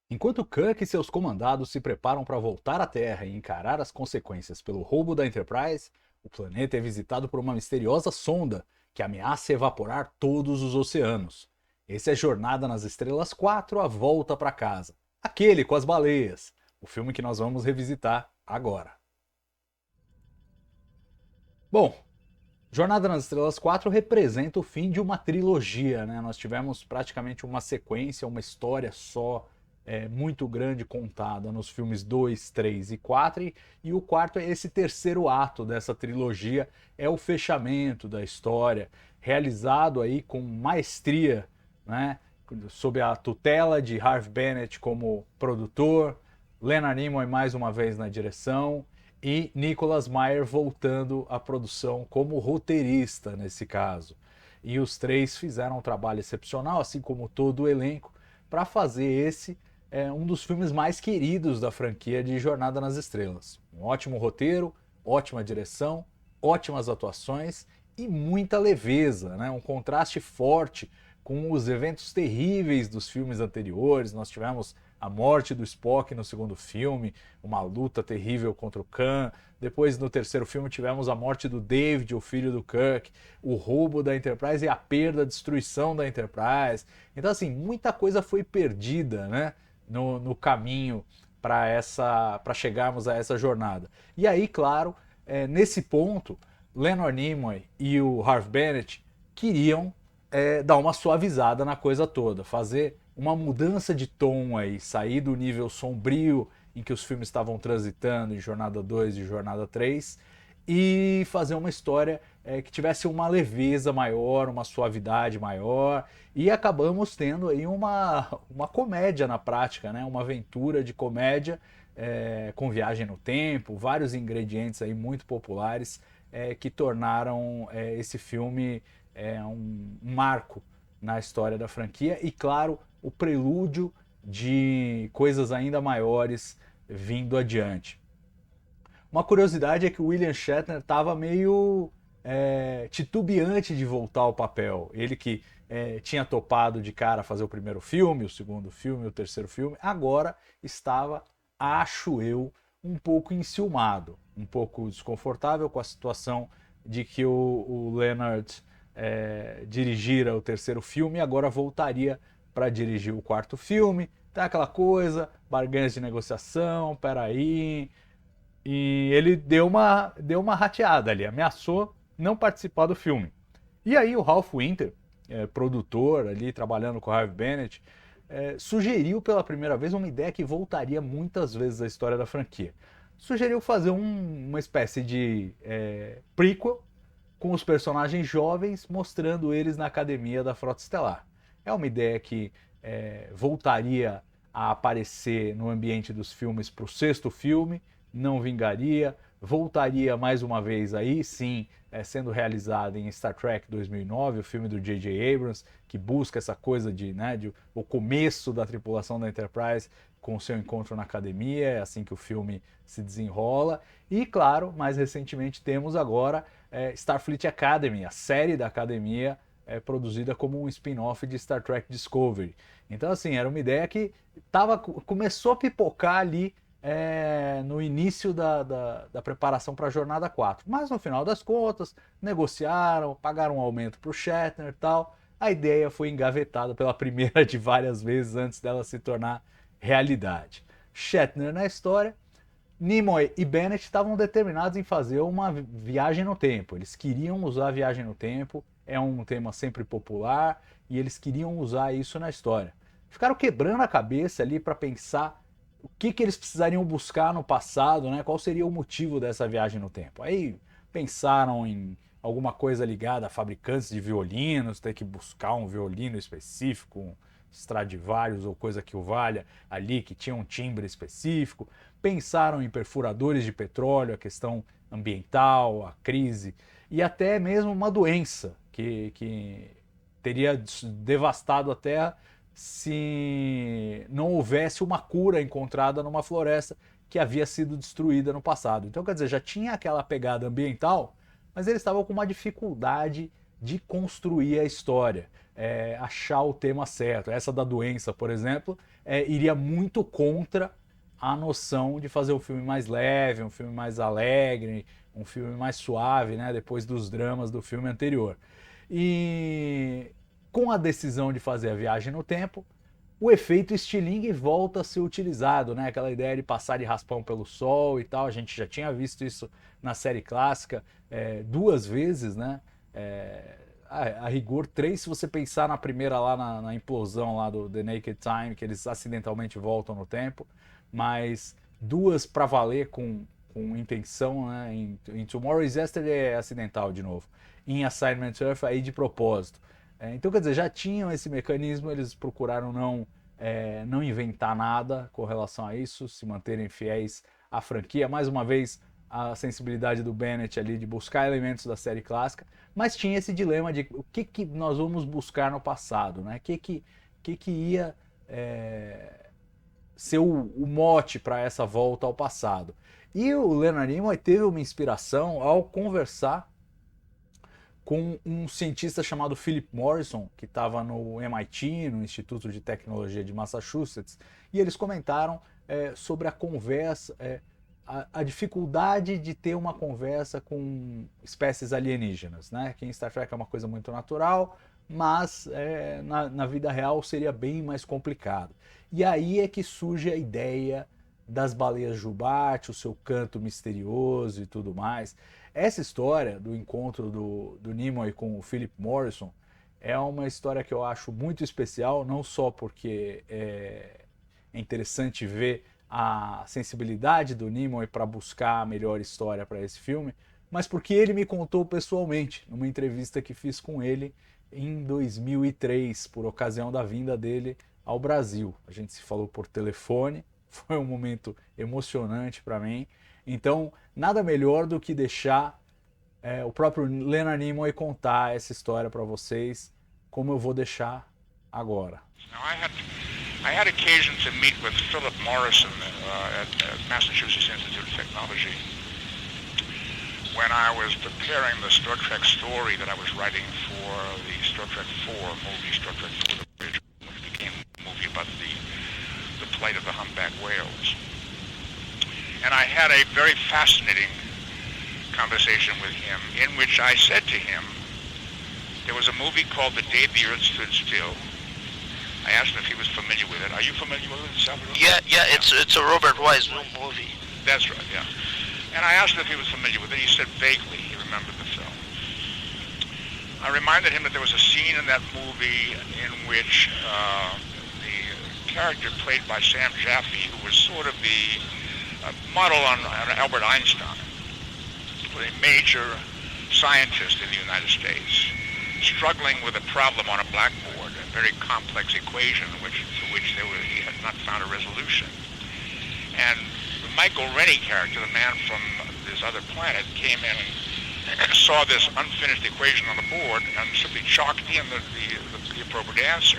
Enquanto Kirk e seus comandados se preparam para voltar à Terra e encarar as consequências pelo roubo da Enterprise, o planeta é visitado por uma misteriosa sonda que ameaça evaporar todos os oceanos. Esse é Jornada nas Estrelas 4, A Volta para Casa. Aquele com as baleias. O filme que nós vamos revisitar agora. Bom, Jornada nas Estrelas 4 representa o fim de uma trilogia, né? Nós tivemos praticamente uma sequência, uma história só muito grande contada nos filmes 2, 3 e 4, e o quarto é esse terceiro ato dessa trilogia, é o fechamento da história, realizado aí com maestria, né? Sob a tutela de Harve Bennett como produtor, Leonard Nimoy mais uma vez na direção, e Nicholas Meyer voltando à produção como roteirista nesse caso. E os três fizeram um trabalho excepcional, assim como todo o elenco, para fazer esse um dos filmes mais queridos da franquia de Jornada nas Estrelas. Um ótimo roteiro, ótima direção, ótimas atuações e muita leveza, né? Um contraste forte com os eventos terríveis dos filmes anteriores. Nós tivemos a morte do Spock no segundo filme, uma luta terrível contra o Khan. Depois, no terceiro filme, tivemos a morte do David, o filho do Kirk, o roubo da Enterprise e a perda, a destruição da Enterprise. Então, assim, muita coisa foi perdida, né, no caminho para chegarmos a essa jornada. E aí, claro, nesse ponto, Leonard Nimoy e o Harve Bennett queriam dar uma suavizada na coisa toda, fazer uma mudança de tom aí, sair do nível sombrio em que os filmes estavam transitando em Jornada 2 e Jornada 3 e fazer uma história que tivesse uma leveza maior, uma suavidade maior, e acabamos tendo aí uma comédia na prática, né? Uma aventura de comédia com viagem no tempo, vários ingredientes aí muito populares que tornaram esse filme um marco na história da franquia e, claro, o prelúdio de coisas ainda maiores vindo adiante. Uma curiosidade é que o William Shatner estava meio titubeante de voltar ao papel. Ele que tinha topado de cara fazer o primeiro filme, o segundo filme, o terceiro filme, agora estava, acho eu, um pouco enciumado, um pouco desconfortável com a situação de que o Leonard dirigira o terceiro filme e agora voltaria para dirigir o quarto filme. Tem aquela coisa, barganhas de negociação, peraí. E ele deu uma rateada ali, ameaçou não participar do filme. E aí o Ralph Winter, produtor ali, trabalhando com o Harvey Bennett, sugeriu pela primeira vez uma ideia que voltaria muitas vezes à história da franquia. Sugeriu fazer uma espécie de prequel com os personagens jovens, mostrando eles na academia da Frota Estelar. É uma ideia que voltaria a aparecer no ambiente dos filmes para o sexto filme, não vingaria, voltaria mais uma vez aí, sim, sendo realizada em Star Trek 2009, o filme do J.J. Abrams, que busca essa coisa de o começo da tripulação da Enterprise com o seu encontro na academia, é assim que o filme se desenrola. E, claro, mais recentemente temos agora Starfleet Academy, a série da academia produzida como um spin-off de Star Trek Discovery. Então, assim, era uma ideia que começou a pipocar ali no início da preparação para a Jornada 4. Mas no final das contas, negociaram, pagaram um aumento para o Shatner e tal. A ideia foi engavetada pela primeira de várias vezes antes dela se tornar realidade. Shatner na história, Nimoy e Bennett estavam determinados em fazer uma viagem no tempo. Eles queriam usar a viagem no tempo, é um tema sempre popular, e eles queriam usar isso na história. Ficaram quebrando a cabeça ali para pensar o que eles precisariam buscar no passado, né? Qual seria o motivo dessa viagem no tempo. Aí pensaram em alguma coisa ligada a fabricantes de violinos, ter que buscar um violino específico, um Stradivarius ou coisa que o valha ali, que tinha um timbre específico. Pensaram em perfuradores de petróleo, a questão ambiental, a crise e até mesmo uma doença que teria devastado a Terra se não houvesse uma cura encontrada numa floresta que havia sido destruída no passado. Então, quer dizer, já tinha aquela pegada ambiental, mas eles estavam com uma dificuldade de construir a história, achar o tema certo. Essa da doença, por exemplo, iria muito contra a noção de fazer um filme mais leve, um filme mais alegre, um filme mais suave, né, depois dos dramas do filme anterior. E com a decisão de fazer a viagem no tempo, o efeito estilingue volta a ser utilizado, né? Aquela ideia de passar de raspão pelo sol e tal. A gente já tinha visto isso na série clássica 2 vezes, né? A rigor 3, se você pensar na primeira lá na implosão lá do The Naked Time, que eles acidentalmente voltam no tempo, mas 2 para valer com intenção, né? Em Tomorrow is Yesterday é acidental de novo. Em Assignment Earth aí de propósito. Então, quer dizer, já tinham esse mecanismo, eles procuraram não inventar nada com relação a isso, se manterem fiéis à franquia. Mais uma vez, a sensibilidade do Bennett ali de buscar elementos da série clássica, mas tinha esse dilema de o que nós vamos buscar no passado, né? O que ia ser o mote para essa volta ao passado. E o Leonard Nimoy teve uma inspiração ao conversar com um cientista chamado Philip Morrison, que estava no MIT, no Instituto de Tecnologia de Massachusetts, e eles comentaram sobre a conversa, a dificuldade de ter uma conversa com espécies alienígenas, né? Que em Star Trek é uma coisa muito natural, mas na vida real seria bem mais complicado. E aí é que surge a ideia das baleias jubarte, o seu canto misterioso e tudo mais. Essa história do encontro do Nimoy com o Philip Morrison é uma história que eu acho muito especial, não só porque é interessante ver a sensibilidade do Nimoy para buscar a melhor história para esse filme, mas porque ele me contou pessoalmente, numa entrevista que fiz com ele em 2003, por ocasião da vinda dele ao Brasil. A gente se falou por telefone, foi um momento emocionante para mim. Então, nada melhor do que deixar o próprio Leonard Nimoy contar essa história para vocês, como eu vou deixar agora. I had occasion to meet with Philip Morrison at Massachusetts Institute of Technology when I was preparing the Star Trek story that I was writing for the Star Trek 4 movie, Star Trek 4 The Bridge, which became a movie about the plight of the humpback whales. And I had a very fascinating conversation with him in which I said to him, there was a movie called The Day the Earth Stood Still. I asked him if he was familiar with it. Are you familiar with it, Salvador? Yeah, it's a Robert Wise new movie. That's right, yeah. And I asked him if he was familiar with it. He said vaguely he remembered the film. I reminded him that there was a scene in that movie in which the character played by Sam Jaffe, who was sort of the model on Albert Einstein, was a major scientist in the United States, struggling with a problem on a blackboard, a very complex equation for which he had not found a resolution. And the Michael Rennie character, the man from this other planet, came in and saw this unfinished equation on the board and simply chalked in the appropriate answer.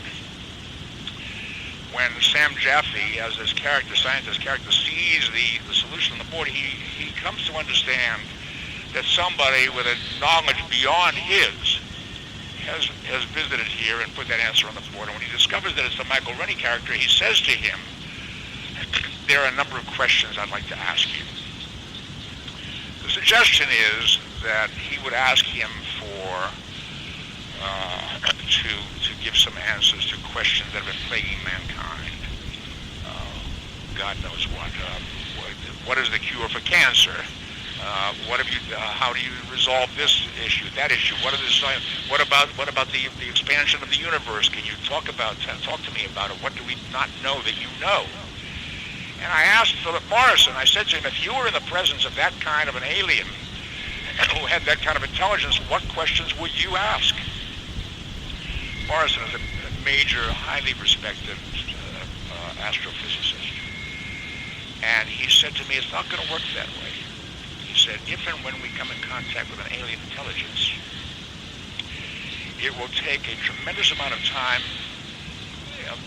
When Sam Jaffe, as this character, scientist character, sees the solution on the board, he comes to understand that somebody with a knowledge beyond his has visited here and put that answer on the board. And when he discovers that it's the Michael Rennie character, he says to him, there are a number of questions I'd like to ask you. The suggestion is that he would ask him to give some answers to questions that have been plaguing mankind. God knows what. What is the cure for cancer? How do you resolve this issue, that issue? What about the expansion of the universe? Can you talk to me about it? What do we not know that you know? And I asked Philip Morrison, I said to him, if you were in the presence of that kind of an alien who had that kind of intelligence, what questions would you ask? Morrison is a major, highly respected astrophysicist. And he said to me, it's not going to work that way. He said, if and when we come in contact with an alien intelligence, it will take a tremendous amount of time,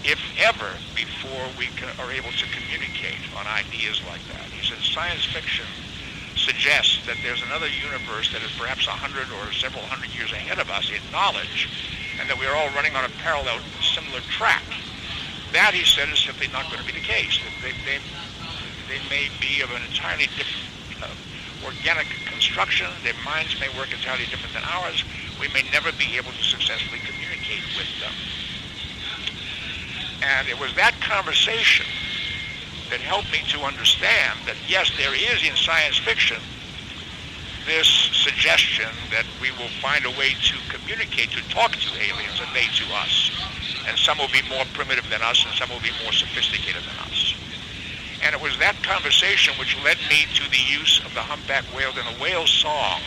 if ever, before we are able to communicate on ideas like that. He said, science fiction suggests that there's another universe that is perhaps 100 or several hundred years ahead of us in knowledge, and that we are all running on a parallel, similar track. That, he said, is simply not going to be the case. They may be of an entirely different organic construction. Their minds may work entirely different than ours. We may never be able to successfully communicate with them. And it was that conversation that helped me to understand that, yes, there is in science fiction this suggestion that we will find a way to communicate, to talk to aliens, and they to us. And some will be more primitive than us, and some will be more sophisticated than us. And it was that conversation which led me to the use of the humpback whale in a whale song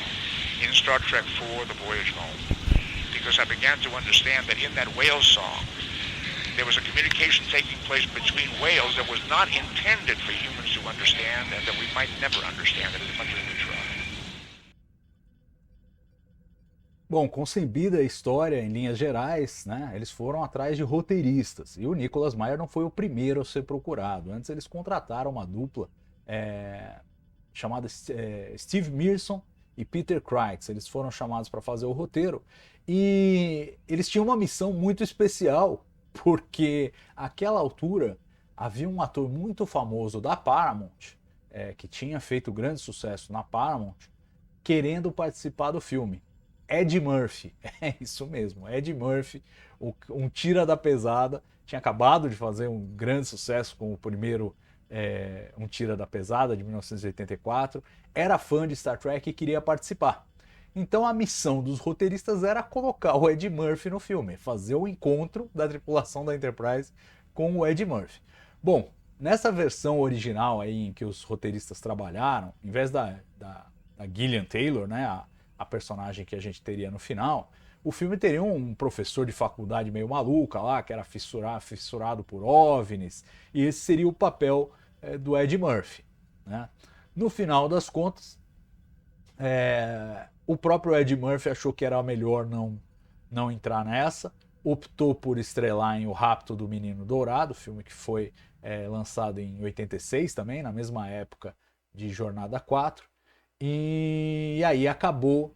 in Star Trek IV, The Voyage Home. Because I began to understand that in that whale song, there was a communication taking place between whales that was not intended for humans to understand, and that we might never understand it as much as we try. Bom, concebida a história em linhas gerais, né, eles foram atrás de roteiristas, e o Nicholas Meyer não foi o primeiro a ser procurado. Antes eles contrataram uma dupla chamada Steve Mearson e Peter Kreitz. Eles foram chamados para fazer o roteiro, e eles tinham uma missão muito especial, porque àquela altura havia um ator muito famoso da Paramount, que tinha feito grande sucesso na Paramount, querendo participar do filme. Ed Murphy, é isso mesmo, Ed Murphy, um tira da pesada, tinha acabado de fazer um grande sucesso com o primeiro Um Tira da Pesada, de 1984, era fã de Star Trek e queria participar. Então a missão dos roteiristas era colocar o Ed Murphy no filme, fazer o encontro da tripulação da Enterprise com o Ed Murphy. Bom, nessa versão original aí em que os roteiristas trabalharam, em vez da Gillian Taylor, né, a personagem que a gente teria no final, o filme teria um professor de faculdade meio maluca lá, que era fissurado por OVNIs, e esse seria o papel do Ed Murphy, né? No final das contas, o próprio Ed Murphy achou que era melhor não entrar nessa, optou por estrelar em O Rapto do Menino Dourado, filme que foi lançado em 86 também, na mesma época de Jornada 4, e aí acabou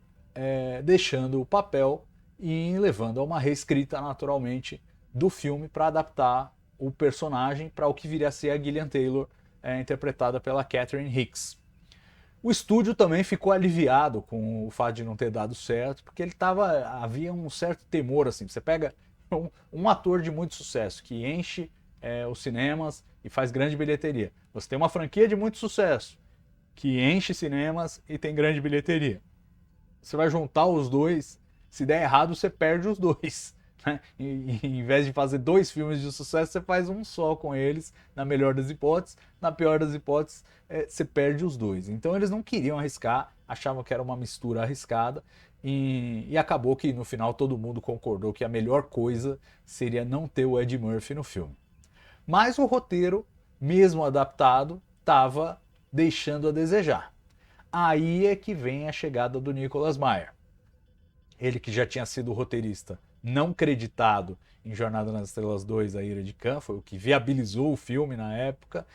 deixando o papel e levando a uma reescrita, naturalmente, do filme para adaptar o personagem para o que viria a ser a Gillian Taylor, interpretada pela Catherine Hicks. O estúdio também ficou aliviado com o fato de não ter dado certo, porque havia um certo temor, assim, você pega um ator de muito sucesso que enche os cinemas e faz grande bilheteria. Você tem uma franquia de muito sucesso que enche cinemas e tem grande bilheteria. Você vai juntar os dois, se der errado você perde os dois, né? E, em vez de fazer 2 filmes de sucesso, você faz um só com eles, na melhor das hipóteses. Na pior das hipóteses, você perde os 2. Então eles não queriam arriscar, achavam que era uma mistura arriscada, e acabou que no final todo mundo concordou que a melhor coisa seria não ter o Ed Murphy no filme. Mas o roteiro, mesmo adaptado, estava deixando a desejar. Aí é que vem a chegada do Nicholas Meyer. Ele que já tinha sido roteirista não creditado em Jornada nas Estrelas 2, A Ira de Khan, foi o que viabilizou o filme na época,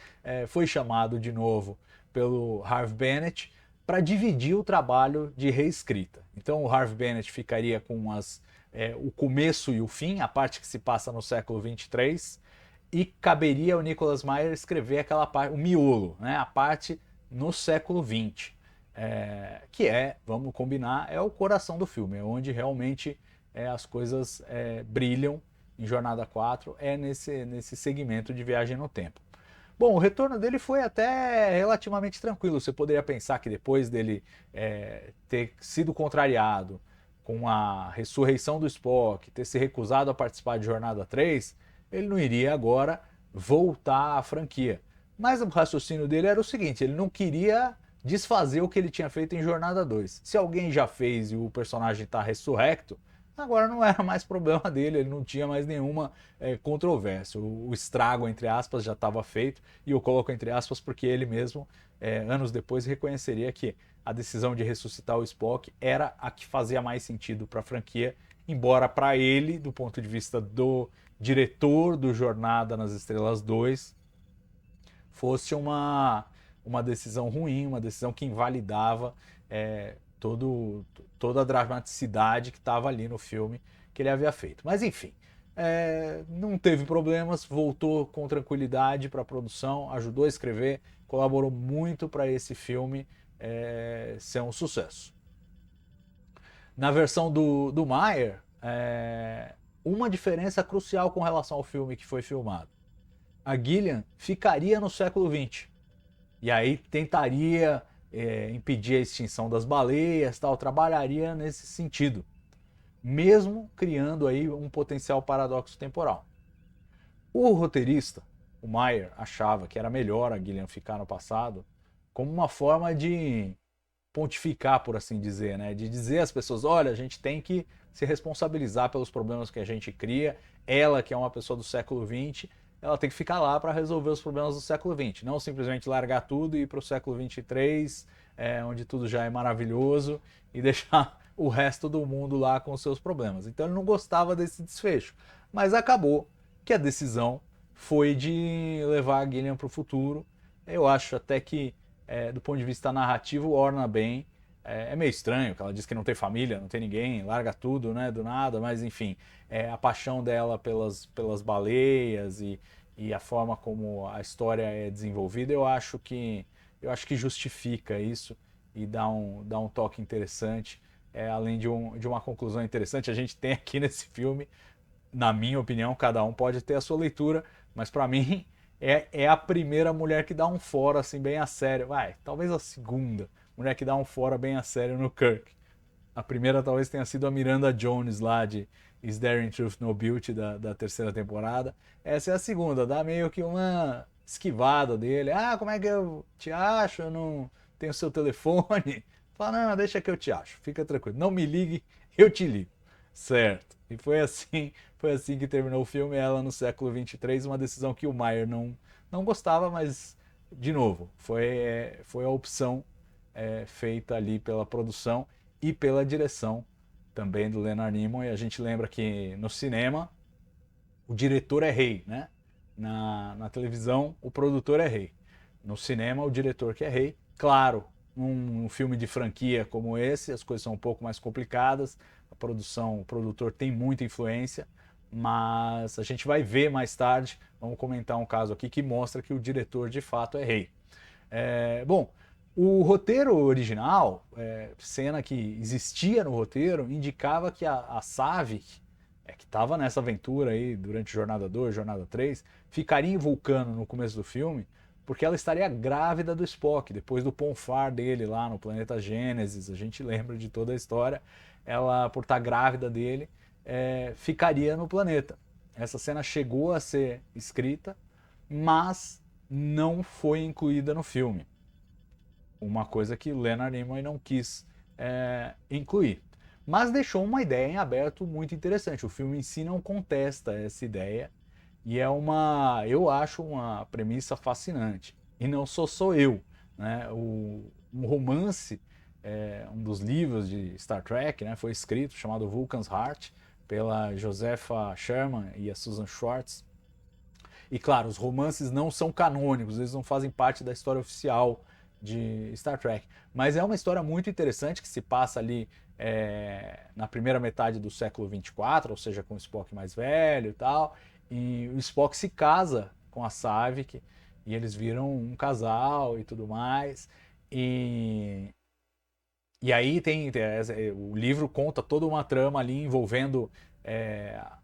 foi chamado de novo pelo Harve Bennett para dividir o trabalho de reescrita. Então o Harve Bennett ficaria com o começo e o fim, a parte que se passa no século 23, e caberia ao Nicholas Meyer escrever aquela parte, o miolo, né, a parte no século 20. Que vamos combinar, é o coração do filme, é onde realmente as coisas brilham em Jornada 4, nesse segmento de viagem no tempo. Bom, o retorno dele foi até relativamente tranquilo. Você poderia pensar que depois dele ter sido contrariado com a ressurreição do Spock, ter se recusado a participar de Jornada 3, ele não iria agora voltar à franquia. Mas o raciocínio dele era o seguinte, ele não queria desfazer o que ele tinha feito em Jornada 2. Se alguém já fez e o personagem está ressurrecto, agora não era mais problema dele, ele não tinha mais nenhuma controvérsia. O estrago, entre aspas, já estava feito, e eu coloco entre aspas porque ele mesmo, anos depois, reconheceria que a decisão de ressuscitar o Spock era a que fazia mais sentido para a franquia, embora para ele, do ponto de vista do diretor do Jornada nas Estrelas 2, fosse uma uma decisão ruim, uma decisão que invalidava toda a dramaticidade que estava ali no filme que ele havia feito. Mas enfim, não teve problemas, voltou com tranquilidade para a produção, ajudou a escrever, colaborou muito para esse filme ser um sucesso. Na versão do Meyer, uma diferença crucial com relação ao filme que foi filmado. A Gillian ficaria no século XX. E aí tentaria impedir a extinção das baleias, tal, trabalharia nesse sentido. Mesmo criando aí um potencial paradoxo temporal. O roteirista, o Meyer, achava que era melhor a Gillian ficar no passado como uma forma de pontificar, por assim dizer, né? De dizer às pessoas, olha, a gente tem que se responsabilizar pelos problemas que a gente cria. Ela, que é uma pessoa do século XX, ela tem que ficar lá para resolver os problemas do século XX, não simplesmente largar tudo e ir para o século XXIII, onde tudo já é maravilhoso, e deixar o resto do mundo lá com os seus problemas. Então ele não gostava desse desfecho, mas acabou que a decisão foi de levar a Gillian para o futuro. Eu acho até que, do ponto de vista narrativo, orna bem. É meio estranho, que ela diz que não tem família, não tem ninguém, larga tudo, né, do nada, mas enfim, a paixão dela pelas baleias e a forma como a história é desenvolvida, eu acho que justifica isso e dá um toque interessante, além de uma conclusão interessante. A gente tem aqui nesse filme, na minha opinião, cada um pode ter a sua leitura, mas para mim é a primeira mulher que dá um fora assim bem a sério, talvez a segunda mulher que dá um fora bem a sério no Kirk. A primeira talvez tenha sido a Miranda Jones lá de Is There in Truth No Beauty da terceira temporada. Essa é a segunda, dá meio que uma esquivada dele. Como é que eu te acho? Eu não tenho seu telefone. Fala, não, deixa que eu te acho, fica tranquilo. Não me ligue, eu te ligo. Certo. E foi assim que terminou o filme, ela no século XXIII, uma decisão que o Meyer não gostava, mas, de novo, foi a opção feita ali pela produção e pela direção também do Leonard Nimoy. A gente lembra que no cinema o diretor é rei, né? Na televisão o produtor é rei. No cinema o diretor que é rei. Claro, num filme de franquia como esse as coisas são um pouco mais complicadas. A produção, o produtor tem muita influência, mas a gente vai ver mais tarde, vamos comentar um caso aqui que mostra que o diretor de fato é rei. Bom, o roteiro original, cena que existia no roteiro, indicava que a Saavik, que estava nessa aventura aí durante Jornada 2, Jornada 3, ficaria em Vulcano no começo do filme, porque ela estaria grávida do Spock, depois do ponfar dele lá no planeta Gênesis. A gente lembra de toda a história. Ela, por estar grávida dele, ficaria no planeta. Essa cena chegou a ser escrita, mas não foi incluída no filme. Uma coisa que Leonard Nimoy não quis incluir. Mas deixou uma ideia em aberto muito interessante. O filme em si não contesta essa ideia e eu acho uma premissa fascinante. E não sou eu, né? Um romance, um dos livros de Star Trek, né, foi escrito, chamado Vulcan's Heart, pela Josepha Sherman e a Susan Schwartz. E claro, os romances não são canônicos, eles não fazem parte da história oficial de Star Trek. Mas é uma história muito interessante que se passa ali na primeira metade do século 24, ou seja, com o Spock mais velho e tal. E o Spock se casa com a Saavik e eles viram um casal e tudo mais. E aí o livro conta toda uma trama ali envolvendo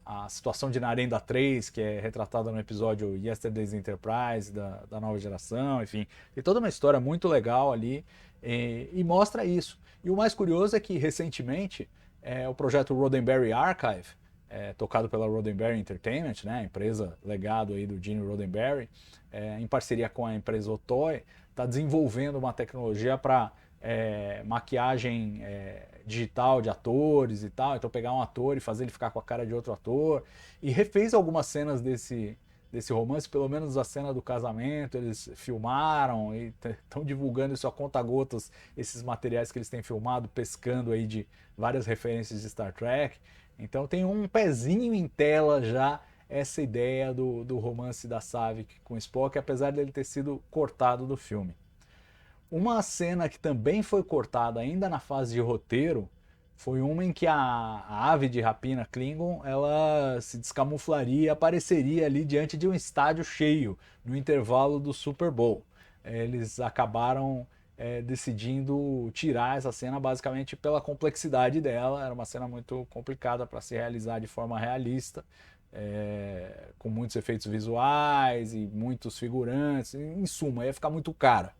a situação de Narendra 3, que é retratada no episódio Yesterday's Enterprise, da nova geração, enfim. Tem toda uma história muito legal ali e mostra isso. E o mais curioso é que, recentemente, o projeto Roddenberry Archive, tocado pela Roddenberry Entertainment, né, a empresa legado aí do Gene Roddenberry, em parceria com a empresa Otoy, está desenvolvendo uma tecnologia para maquiagem digital de atores e tal. Então pegar um ator e fazer ele ficar com a cara de outro ator, e refez algumas cenas desse romance, pelo menos a cena do casamento eles filmaram e estão divulgando isso a conta-gotas, esses materiais que eles têm filmado, pescando aí de várias referências de Star Trek. Então tem um pezinho em tela já essa ideia do romance da Saavik com Spock, apesar dele ter sido cortado do filme. Uma cena que também foi cortada ainda na fase de roteiro foi uma em que a ave de rapina Klingon ela se descamuflaria e apareceria ali diante de um estádio cheio no intervalo do Super Bowl. Eles acabaram decidindo tirar essa cena basicamente pela complexidade dela. Era uma cena muito complicada para se realizar de forma realista, com muitos efeitos visuais e muitos figurantes. Em suma, ia ficar muito cara.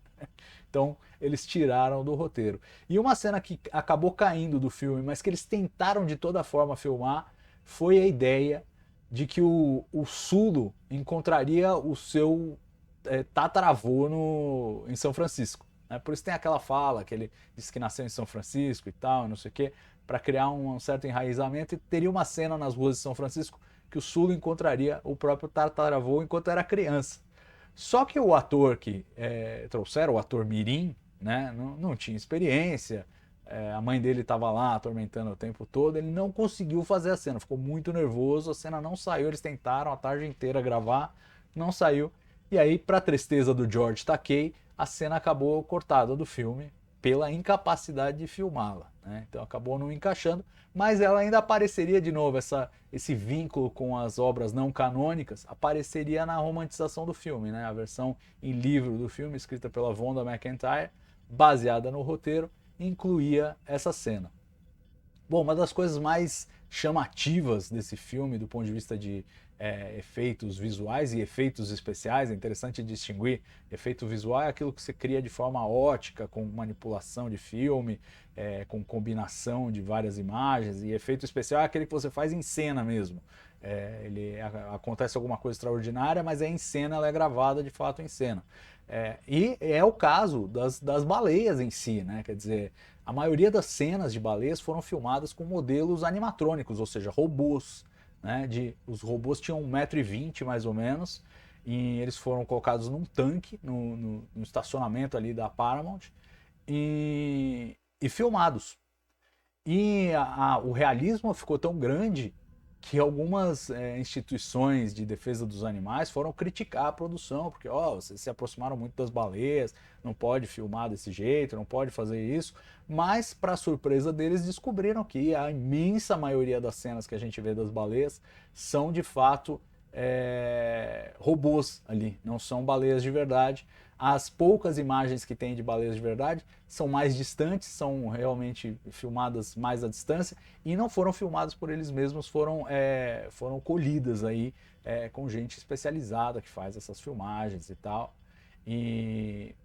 Então eles tiraram do roteiro. E uma cena que acabou caindo do filme, mas que eles tentaram de toda forma filmar, foi a ideia de que o Sulu encontraria o seu tataravô em São Francisco. Né? Por isso tem aquela fala que ele disse que nasceu em São Francisco e tal, não sei o quê, para criar um certo enraizamento. E teria uma cena nas ruas de São Francisco que o Sulu encontraria o próprio tataravô enquanto era criança. Só que o ator que trouxeram, o ator mirim, né, não tinha experiência, a mãe dele estava lá atormentando o tempo todo, ele não conseguiu fazer a cena, ficou muito nervoso, a cena não saiu, eles tentaram a tarde inteira gravar, não saiu, e aí, para tristeza do George Takei, a cena acabou cortada do filme pela incapacidade de filmá-la, né? Então acabou não encaixando, mas ela ainda apareceria de novo, esse vínculo com as obras não canônicas apareceria na romantização do filme, né? A versão em livro do filme, escrita pela Vonda McIntyre, baseada no roteiro, incluía essa cena. Bom, uma das coisas mais chamativas desse filme, do ponto de vista de efeitos visuais e efeitos especiais, é interessante distinguir. Efeito visual é aquilo que você cria de forma ótica, com manipulação de filme, com combinação de várias imagens, e efeito especial é aquele que você faz em cena mesmo. Acontece alguma coisa extraordinária, mas em cena, ela é gravada de fato em cena. E é o caso das baleias em si, né? Quer dizer, a maioria das cenas de baleias foram filmadas com modelos animatrônicos, ou seja, robôs. Né? Os robôs tinham 1,20 m mais ou menos, e eles foram colocados num tanque, no estacionamento ali da Paramount, e filmados. E o realismo ficou tão grande que algumas instituições de defesa dos animais foram criticar a produção, porque vocês se aproximaram muito das baleias, não pode filmar desse jeito, não pode fazer isso, mas para surpresa deles descobriram que a imensa maioria das cenas que a gente vê das baleias são de fato robôs ali, não são baleias de verdade. As poucas imagens que tem de baleias de verdade são mais distantes, são realmente filmadas mais à distância e não foram filmadas por eles mesmos, foram colhidas aí com gente especializada que faz essas filmagens e tal. E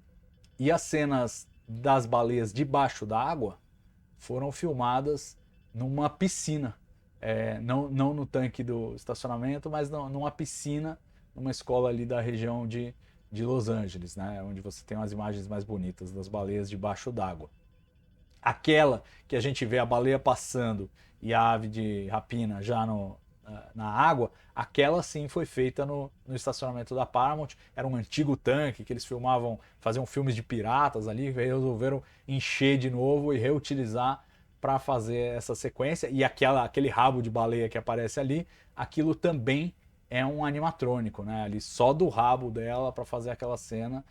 as cenas das baleias debaixo d'água foram filmadas numa piscina, não no tanque do estacionamento, mas numa piscina, numa escola ali da região de Los Angeles, né, onde você tem umas imagens mais bonitas das baleias debaixo d'água. Aquela que a gente vê a baleia passando e a ave de rapina já na água, aquela sim foi feita no estacionamento da Paramount. Era um antigo tanque que eles filmavam, faziam filmes de piratas ali, resolveram encher de novo e reutilizar para fazer essa sequência. E aquele rabo de baleia que aparece ali, aquilo também é um animatrônico, né? Ali só do rabo dela para fazer aquela cena.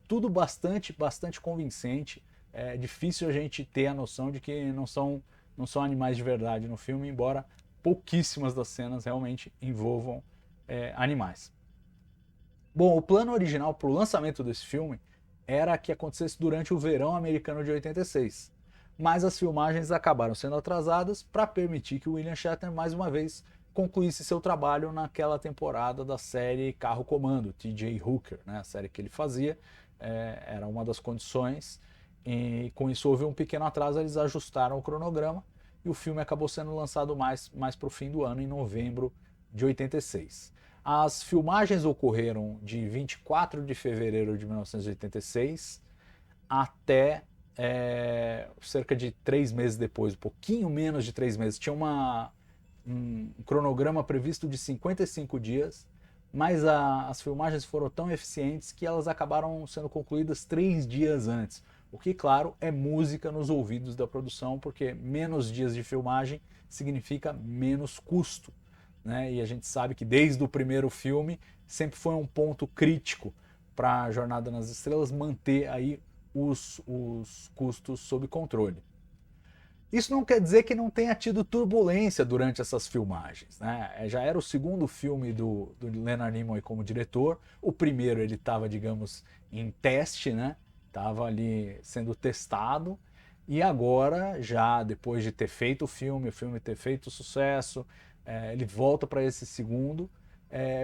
Tudo bastante convincente. É difícil a gente ter a noção de que não são animais de verdade no filme, embora pouquíssimas das cenas realmente envolvam animais. Bom, o plano original para o lançamento desse filme era que acontecesse durante o verão americano de 86, mas as filmagens acabaram sendo atrasadas para permitir que o William Shatner mais uma vez concluísse seu trabalho naquela temporada da série Carro Comando, T.J. Hooker, né? A série que ele fazia, era uma das condições, e com isso houve um pequeno atraso, eles ajustaram o cronograma e o filme acabou sendo lançado mais para o fim do ano, em novembro de 86. As filmagens ocorreram de 24 de fevereiro de 1986 até cerca de 3 meses depois, um pouquinho menos de 3 meses. Tinha um cronograma previsto de 55 dias, mas as filmagens foram tão eficientes que elas acabaram sendo concluídas 3 dias antes. O que, claro, é música nos ouvidos da produção, porque menos dias de filmagem significa menos custo, né? E a gente sabe que desde o primeiro filme sempre foi um ponto crítico para a Jornada nas Estrelas manter aí os custos sob controle. Isso não quer dizer que não tenha tido turbulência durante essas filmagens, né? Já era o segundo filme do Leonard Nimoy como diretor. O primeiro ele estava, digamos, em teste, né? Estava ali sendo testado. E agora, já depois de ter feito o filme ter feito sucesso, ele volta para esse segundo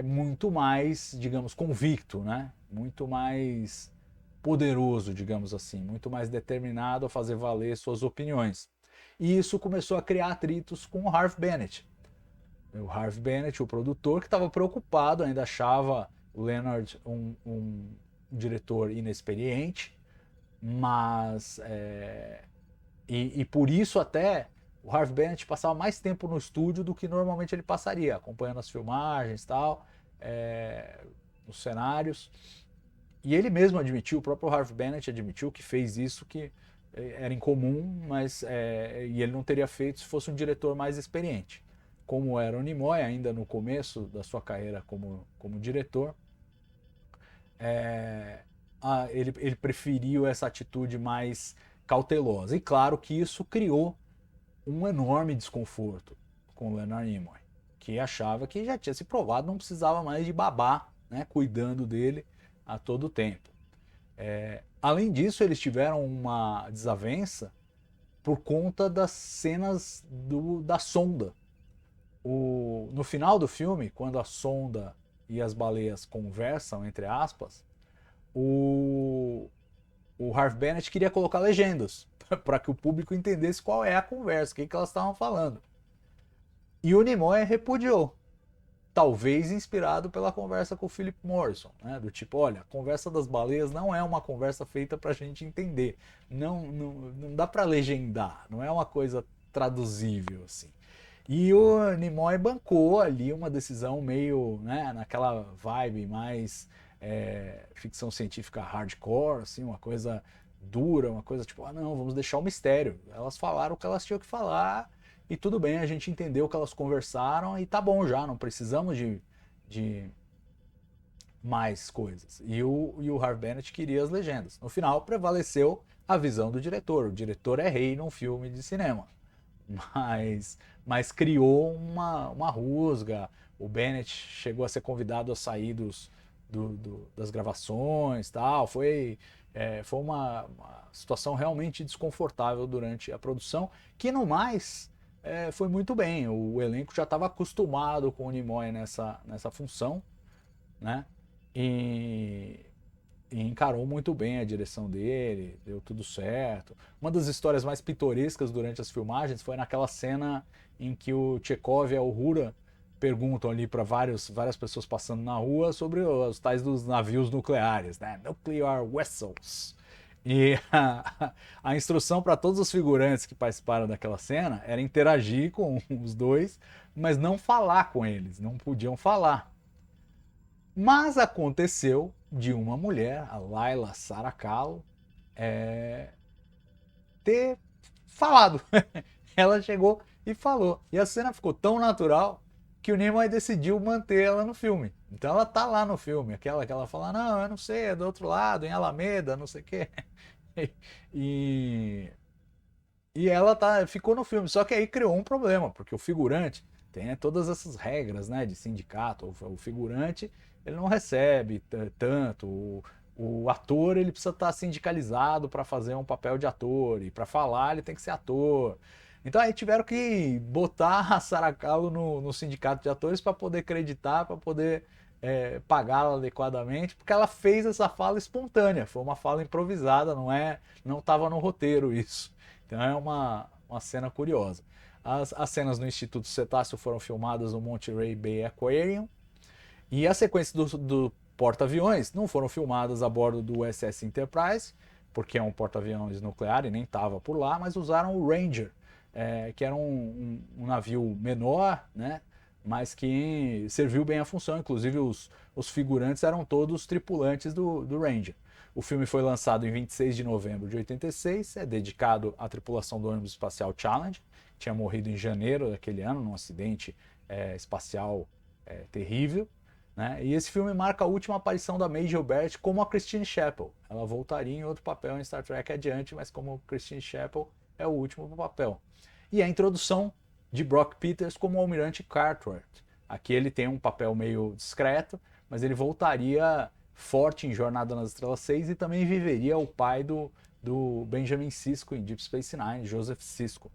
muito mais, digamos, convicto, né? Muito mais poderoso, digamos assim, muito mais determinado a fazer valer suas opiniões. E isso começou a criar atritos com o Harve Bennett. O Harve Bennett, o produtor, que estava preocupado, ainda achava o Leonard um diretor inexperiente, mas e por isso até o Harve Bennett passava mais tempo no estúdio do que normalmente ele passaria, acompanhando as filmagens e tal, os cenários. E ele mesmo admitiu, o próprio Harve Bennett admitiu que fez isso, que era incomum, mas e ele não teria feito se fosse um diretor mais experiente. Como era o Nimoy, ainda no começo da sua carreira como diretor, ele preferiu essa atitude mais cautelosa. E claro que isso criou um enorme desconforto com o Leonard Nimoy, que achava que já tinha se provado, não precisava mais de babá, né, cuidando dele a todo tempo. Além disso, eles tiveram uma desavença por conta das cenas da sonda. No final do filme, quando a sonda e as baleias conversam, entre aspas, o Harve Bennett queria colocar legendas para que o público entendesse qual é a conversa, o que elas estavam falando. E o Nimoy repudiou. Talvez inspirado pela conversa com o Philip Morrison, né? Do tipo, olha, a conversa das baleias não é uma conversa feita para a gente entender, não dá para legendar, não é uma coisa traduzível assim. E o Nimoy bancou ali uma decisão meio, né, naquela vibe mais ficção científica hardcore, assim, uma coisa dura, uma coisa tipo, não, vamos deixar o mistério. Elas falaram o que elas tinham que falar. E tudo bem, a gente entendeu que elas conversaram e tá bom já, não precisamos de mais coisas. E o Harve Bennett queria as legendas. No final, prevaleceu a visão do diretor. O diretor é rei num filme de cinema. Mas criou uma rusga. O Bennett chegou a ser convidado a sair das gravações, tal. Foi uma situação realmente desconfortável durante a produção, que no mais foi muito bem. O elenco já estava acostumado com o Nimoy nessa função, né? E encarou muito bem a direção dele, deu tudo certo. Uma das histórias mais pitorescas durante as filmagens foi naquela cena em que o Chekhov e a Uhura perguntam ali para várias pessoas passando na rua sobre os tais dos navios nucleares, né? Nuclear vessels. E a instrução para todos os figurantes que participaram daquela cena era interagir com os dois, mas não falar com eles, não podiam falar. Mas aconteceu de uma mulher, a Laila Saracalo, ter falado. Ela chegou e falou. E a cena ficou tão natural que o Nimoy decidiu manter ela no filme. Então ela tá lá no filme, aquela que ela fala, não, eu não sei, é do outro lado, em Alameda, não sei o quê. E ela ficou no filme, só que aí criou um problema, porque o figurante tem todas essas regras, né, de sindicato. O figurante ele não recebe tanto, o ator ele precisa estar sindicalizado para fazer um papel de ator, e para falar ele tem que ser ator. Então aí tiveram que botar a Saracalo no sindicato de atores para poder acreditar, para poder pagá-la adequadamente, porque ela fez essa fala espontânea, foi uma fala improvisada, não estava no roteiro isso. Então é uma cena curiosa. As cenas no Instituto Cetáceo foram filmadas no Monterey Bay Aquarium, e as sequências do porta-aviões não foram filmadas a bordo do USS Enterprise, porque é um porta-aviões nuclear e nem estava por lá, mas usaram o Ranger, que era um navio menor, né, mas que serviu bem a função. Inclusive os figurantes eram todos tripulantes do Ranger. O filme foi lançado em 26 de novembro de 86, é dedicado à tripulação do ônibus espacial Challenger, que tinha morrido em janeiro daquele ano num acidente espacial terrível. né? E esse filme marca a última aparição da Majel Barrett como a Christine Chapel. Ela voltaria em outro papel em Star Trek adiante, mas como Christine Chapel é o último papel. E a introdução de Brock Peters como o Almirante Cartwright. Aqui ele tem um papel meio discreto, mas ele voltaria forte em Jornada nas Estrelas 6 e também viveria o pai do Benjamin Sisko em Deep Space Nine, Joseph Sisko.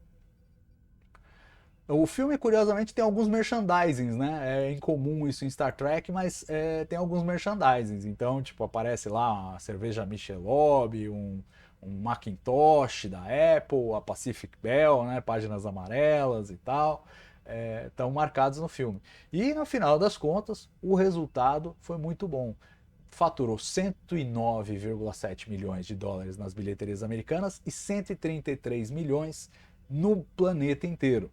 O filme, curiosamente, tem alguns merchandisings, né? É incomum isso em Star Trek, mas tem alguns merchandisings. Então, tipo, aparece lá a cerveja Michelob, um Macintosh da Apple, a Pacific Bell, né? Páginas amarelas e tal. Estão marcados no filme. E, no final das contas, o resultado foi muito bom. Faturou 109,7 milhões de dólares nas bilheterias americanas e 133 milhões no planeta inteiro.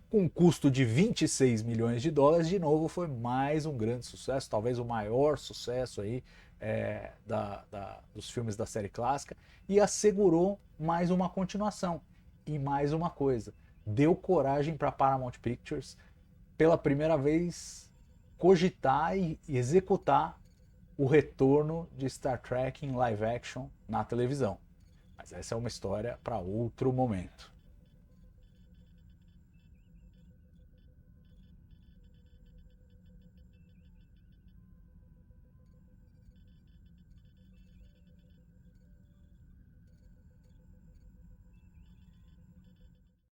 Com um custo de 26 milhões de dólares, de novo, foi mais um grande sucesso, talvez o maior sucesso aí dos filmes da série clássica, e assegurou mais uma continuação. E mais uma coisa, deu coragem para Paramount Pictures, pela primeira vez, cogitar e executar o retorno de Star Trek em live action na televisão. Mas essa é uma história para outro momento.